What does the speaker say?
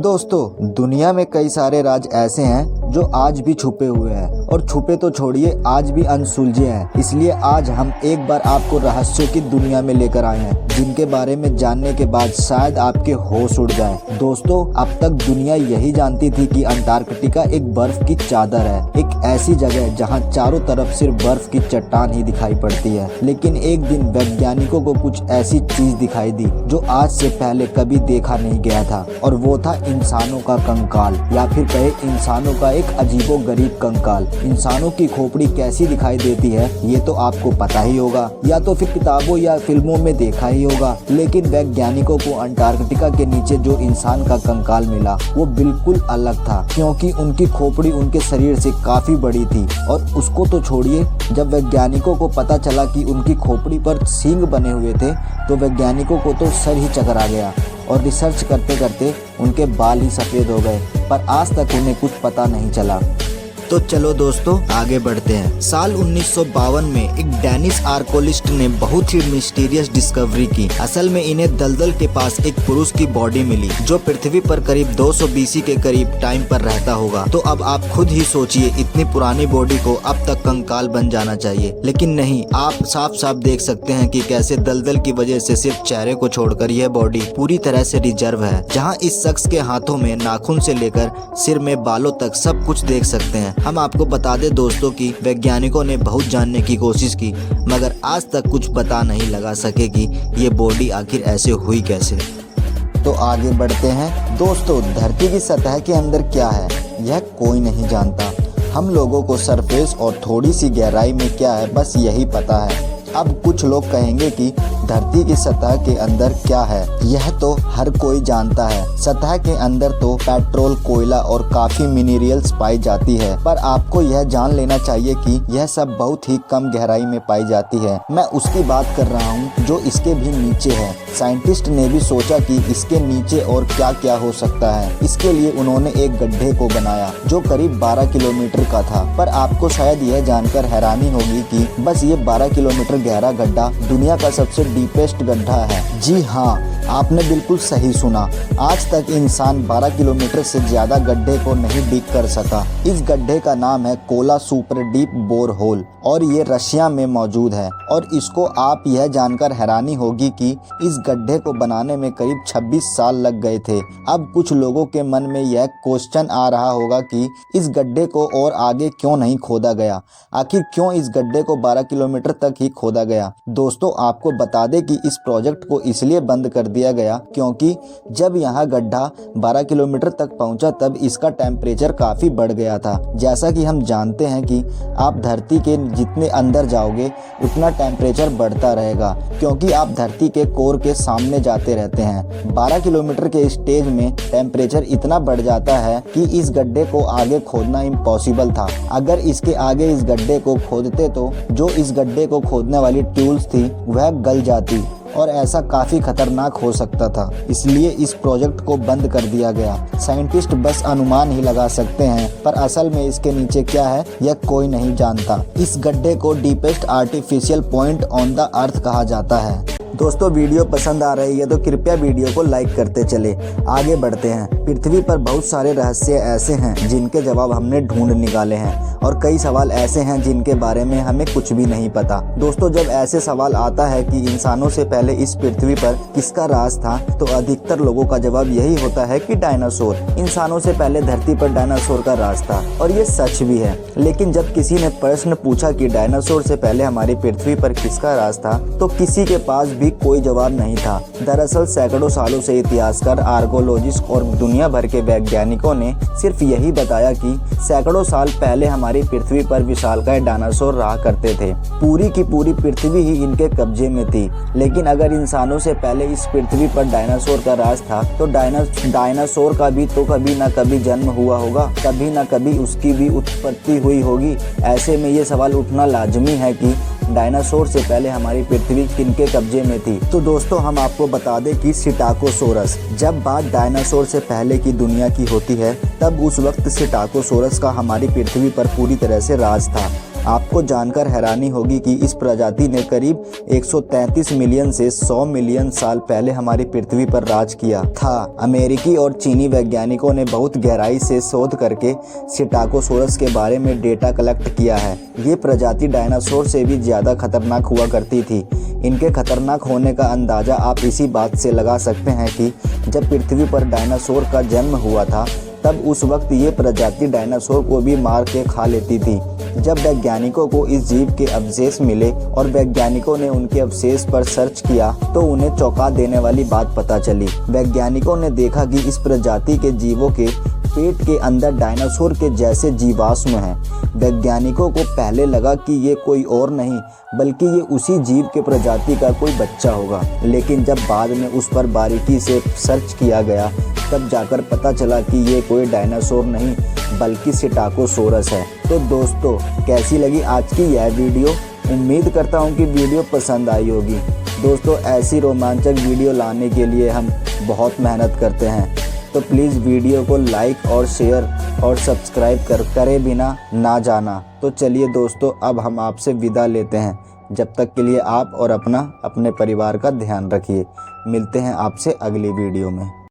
दोस्तों, दुनिया में कई सारे राज ऐसे हैं जो आज भी छुपे हुए हैं और छुपे तो छोड़िए आज भी अनसुलझे हैं। इसलिए आज हम एक बार आपको रहस्यों की दुनिया में लेकर आए हैं जिनके बारे में जानने के बाद शायद आपके होश उड़ जाए। दोस्तों, अब तक दुनिया यही जानती थी कि अंटार्कटिका एक बर्फ की चादर है, एक ऐसी जगह जहां चारों तरफ सिर्फ बर्फ की चट्टान ही दिखाई पड़ती है। लेकिन एक दिन वैज्ञानिकों को कुछ ऐसी चीज दिखाई दी जो आज से पहले कभी देखा नहीं गया था, और वो था इंसानों का कंकाल, या फिर कहे इंसानों का एक अजीबो गरीब कंकाल। इंसानों की खोपड़ी कैसी दिखाई देती है ये तो आपको पता ही होगा, या तो फिर किताबों या फिल्मों में देखा ही होगा। लेकिन वैज्ञानिकों को अंटार्कटिका के नीचे जो इंसान का कंकाल मिला वो बिल्कुल अलग था, क्योंकि उनकी खोपड़ी उनके शरीर से काफी बड़ी थी। और उसको तो छोड़िए, जब वैज्ञानिकों को पता चला कि उनकी खोपड़ी पर सींग बने हुए थे तो वैज्ञानिकों को तो सर ही चकरा गया, और रिसर्च करते करते उनके बाल ही सफ़ेद हो गए, पर आज तक उन्हें कुछ पता नहीं चला। तो चलो दोस्तों, आगे बढ़ते हैं। साल 1952 में एक डेनिस आर्कोलिस्ट ने बहुत ही मिस्टीरियस डिस्कवरी की। असल में इन्हें दलदल के पास एक पुरुष की बॉडी मिली जो पृथ्वी पर करीब 200 BC के करीब टाइम पर रहता होगा। तो अब आप खुद ही सोचिए, इतनी पुरानी बॉडी को अब तक कंकाल बन जाना चाहिए, लेकिन नहीं। आप साफ साफ देख सकते हैं कि कैसे दलदल की वजह से सिर्फ चेहरे को छोड़कर यह बॉडी पूरी तरह से रिजर्व है, जहाँ इस शख्स के हाथों में नाखून से लेकर सिर में बालों तक सब कुछ देख सकते हैं। हम आपको बता दें दोस्तों कि वैज्ञानिकों ने बहुत जानने की कोशिश की, मगर आज तक कुछ पता नहीं लगा सके कि ये बॉडी आखिर ऐसे हुई कैसे। तो आगे बढ़ते हैं दोस्तों। धरती की सतह के अंदर क्या है यह कोई नहीं जानता। हम लोगों को सरफेस और थोड़ी सी गहराई में क्या है बस यही पता है। अब कुछ लोग कहेंगे कि धरती की सतह के अंदर क्या है, यह तो हर कोई जानता है। सतह के अंदर तो पेट्रोल, कोयला और काफी मिनरल्स पाई जाती है, पर आपको यह जान लेना चाहिए कि यह सब बहुत ही कम गहराई में पाई जाती है। मैं उसकी बात कर रहा हूँ जो इसके भी नीचे है। साइंटिस्ट ने भी सोचा कि इसके नीचे और क्या क्या हो सकता है। इसके लिए उन्होंने एक गड्ढे को बनाया जो करीब 12 किलोमीटर का था। पर आपको शायद यह जानकर हैरानी होगी कि बस ये 12 किलोमीटर गहरा गड्ढा दुनिया का सबसे डीपेस्ट गड्ढा है। जी हाँ, आपने बिल्कुल सही सुना। आज तक इंसान 12 किलोमीटर से ज्यादा गड्ढे को नहीं डिग कर सका। इस गड्ढे का नाम है Kola super deep bore hole, और ये रशिया में मौजूद है। और इसको आप यह जानकर हैरानी होगी कि इस गड्ढे को बनाने में करीब 26 साल लग गए थे। अब कुछ लोगों के मन में यह क्वेश्चन आ रहा होगा कि इस गड्ढे को और आगे क्यों नहीं खोदा गया, आखिर क्यों इस गड्ढे को 12 किलोमीटर तक ही खोदा गया। दोस्तों, आपको बता दें कि इस प्रोजेक्ट को इसलिए बंद कर दिया गया क्योंकि जब यहाँ गड्ढा 12 किलोमीटर तक पहुंचा तब इसका टेम्परेचर काफी बढ़ गया था। जैसा कि हम जानते हैं कि आप धरती के जितने अंदर जाओगे उतना टेम्परेचर बढ़ता रहेगा, क्योंकि आप धरती के कोर के सामने जाते रहते हैं। 12 किलोमीटर के स्टेज में टेम्परेचर इतना बढ़ जाता है कि इस गड्ढे को आगे खोदना इम्पॉसिबल था। अगर इसके आगे इस गड्ढे को खोदते तो जो इस गड्ढे को खोदने वाली ट्यूब्स थी वह गल जाती, और ऐसा काफी खतरनाक हो सकता था। इसलिए इस प्रोजेक्ट को बंद कर दिया गया। साइंटिस्ट बस अनुमान ही लगा सकते हैं, पर असल में इसके नीचे क्या है यह कोई नहीं जानता। इस गड्ढे को deepest artificial point on the earth कहा जाता है। दोस्तों, वीडियो पसंद आ रही है तो कृपया वीडियो को लाइक करते चले। आगे बढ़ते हैं। पृथ्वी पर बहुत सारे रहस्य ऐसे हैं जिनके जवाब हमने ढूंढ निकाले हैं, और कई सवाल ऐसे हैं जिनके बारे में हमें कुछ भी नहीं पता। दोस्तों, जब ऐसे सवाल आता है कि इंसानों से पहले इस पृथ्वी पर किसका राज था, तो अधिकतर लोगों का जवाब यही होता है कि डायनासोर। इंसानों से पहले धरती पर डायनासोर का राज था, और ये सच भी है। लेकिन जब किसी ने प्रश्न पूछा कि डायनासोर से पहले हमारी पृथ्वी पर किसका राज था, तो किसी के पास भी कोई जवाब नहीं था। दरअसल सैकड़ों सालों से इतिहासकार, आर्कोलॉजिस्ट और दुनिया भर के वैज्ञानिकों ने सिर्फ यही बताया कि सैकड़ों साल पहले हमारी पृथ्वी पर विशालकाय डायनासोर रहा करते थे। पूरी की पूरी पृथ्वी ही इनके कब्जे में थी। लेकिन अगर इंसानों से पहले इस पृथ्वी पर डायनासोर का राज था, तो डायनासोर का भी तो कभी न कभी जन्म हुआ होगा, कभी न कभी उसकी भी उत्पत्ति हुई होगी। ऐसे में ये सवाल उठना लाजमी है कि डायनासोर से पहले हमारी पृथ्वी किनके कब्जे में थी। तो दोस्तों, हम आपको बता दें कि सिटाकोसोरस, जब बात डायनासोर से पहले की दुनिया की होती है तब उस वक्त सिटाकोसोरस का हमारी पृथ्वी पर पूरी तरह से राज था। आपको जानकर हैरानी होगी कि इस प्रजाति ने करीब 133 मिलियन से 100 मिलियन साल पहले हमारी पृथ्वी पर राज किया था। अमेरिकी और चीनी वैज्ञानिकों ने बहुत गहराई से शोध करके सिटाकोसोरस के बारे में डेटा कलेक्ट किया है। ये प्रजाति डायनासोर से भी ज़्यादा खतरनाक हुआ करती थी। इनके खतरनाक होने का अंदाज़ा आप इसी बात से लगा सकते हैं कि जब पृथ्वी पर डायनासोर का जन्म हुआ था तब उस वक्त ये प्रजाति डायनासोर को भी मार के खा लेती थी। जब वैज्ञानिकों को इस जीव के अवशेष मिले और वैज्ञानिकों ने उनके अवशेष पर सर्च किया तो उन्हें चौंका देने वाली बात पता चली। वैज्ञानिकों ने देखा कि इस प्रजाति के जीवों के पेट के अंदर डायनासोर के जैसे जीवाश्म हैं। वैज्ञानिकों को पहले लगा कि ये कोई और नहीं बल्कि ये उसी जीव के प्रजाति का कोई बच्चा होगा, लेकिन जब बाद में उस पर बारीकी से सर्च किया गया तब जाकर पता चला कि ये कोई डायनासोर नहीं बल्कि सिटाकोसोरस है। तो दोस्तों, कैसी लगी आज की यह वीडियो? उम्मीद करता हूँ कि वीडियो पसंद आई होगी। दोस्तों, ऐसी रोमांचक वीडियो लाने के लिए हम बहुत मेहनत करते हैं, तो प्लीज़ वीडियो को लाइक और शेयर और सब्सक्राइब करे बिना ना जाना। तो चलिए दोस्तों, अब हम आपसे विदा लेते हैं। जब तक के लिए आप और अपने परिवार का ध्यान रखिए। मिलते हैं आपसे अगली वीडियो में।